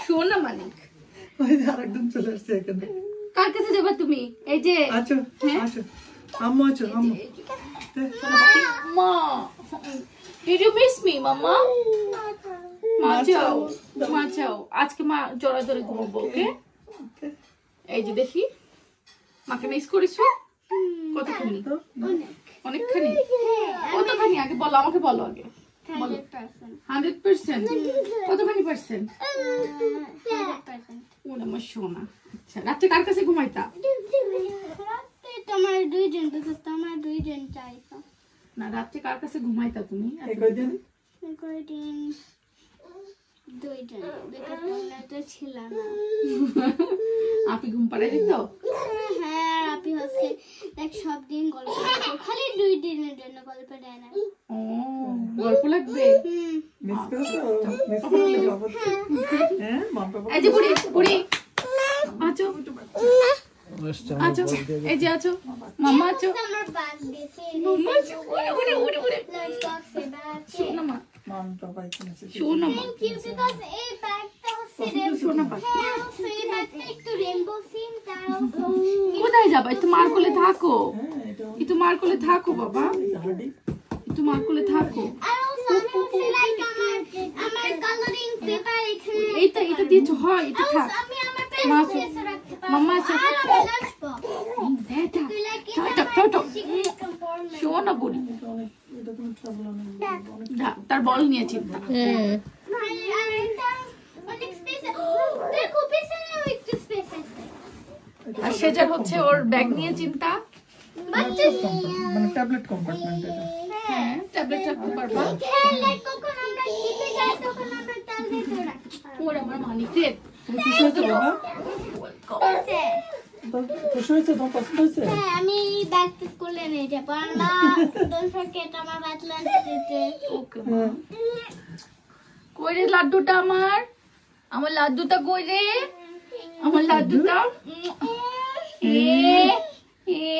সোনা মানিক ওই আরেকজন চলে আসছে এখানে। কার কাছে যাবা তুমি? এই যে আচ্ছা আচ্ছা আম্মু আছো আম্মু মা Did you miss me, Mama? মা চাও মা চাও আজকে মা জোরে জোরে ঘুমাবো ওকে এই যে দেখি মাকে মিস করেছো কতখানি অনেকখানি কতখানি আগে বলো আমাকে বলো আগে 100% কতখানি পার্সেন্ট 100% ওরে আমার সোনা আচ্ছা রাতে কার কাছে ঘুমাইতা তোমার দুইজন বিকজ তোমার দুইজন চাইছো না রাতে কার কাছে ঘুমাইতা তুমি কয়দিন কয়দিন দুইজন বিকজ তোমরা তো ছিল না আপনি ঘুম পাড়াই দিত হ্যাঁ আর আপনি হচ্ছে দেখ সব দিন গল্প করতো খালি 2 দিনের জন্য গল্প দেয় না ও গল্প লাগবে মিস করছো মিস করছো হ্যাঁ মা বাবা এই যে বুড়ি বুড়ি আছো আছো এই যে আছো মামা আছো আমার ব্যাগ দিছে মামা আছো ওরে ওরে ওরে লাইক বক্সে ব্যাগ শোনা মা মা বাবা এখানে আছে শোনা মা থ্যাংক ইউ বিকজ এই ব্যাগটা হচ্ছে শোনা মা এই ব্যাগটা একটু রেইনবো সিন তাও কোথায় যাবা একটু মার কোলে থাকো হ্যাঁ এটা একটু মার কোলে থাকো বাবা হার্ডি একটু মার কোলে থাকো আমার কালারিং পেপার এখানে এইটা এটা দিয়েছো হয় এটা থাক আমি আমার মা পেন্সিল আছে। এসে রাখতে পারবো মাম্মা আছে। আর আমার লাঞ্চ বক্স এটা তুই লাইক শোনা বুড়ি এটা তুমি ট্রাভেল অনেক তার বল নিয়ে চিন্তা অনেক স্পেস দেখো পেছনেও একটু স্পেস আছে আর সেজার হচ্ছে ওর ব্যাগ নিয়ে চিন্তা মানে ট্যাবলেট কম্পার্টমেন্ট এটা হ্যাঁ ট্যাবলেট রাখতে পারবা লাইক কখন আমরা খেতে যাই তখন আমরা ট্যাবলেটও রাখতে পারবো ওর আমার মানিকের তুমি খুশি হয়েছো বাবা খুশি হয়েছে তোমার পছন্দ হয়েছে হ্যাঁ আমি ব্যাগ স্কুলে নিয়ে যাবো আর মা ডোন্ট ফরগেট আমার ব্যাগ লাঞ্চ দিতে ওকে কই রে লাড্ডুটা আমার লাড্ডুটা কই রে আমার লাড্ডুটা এ এ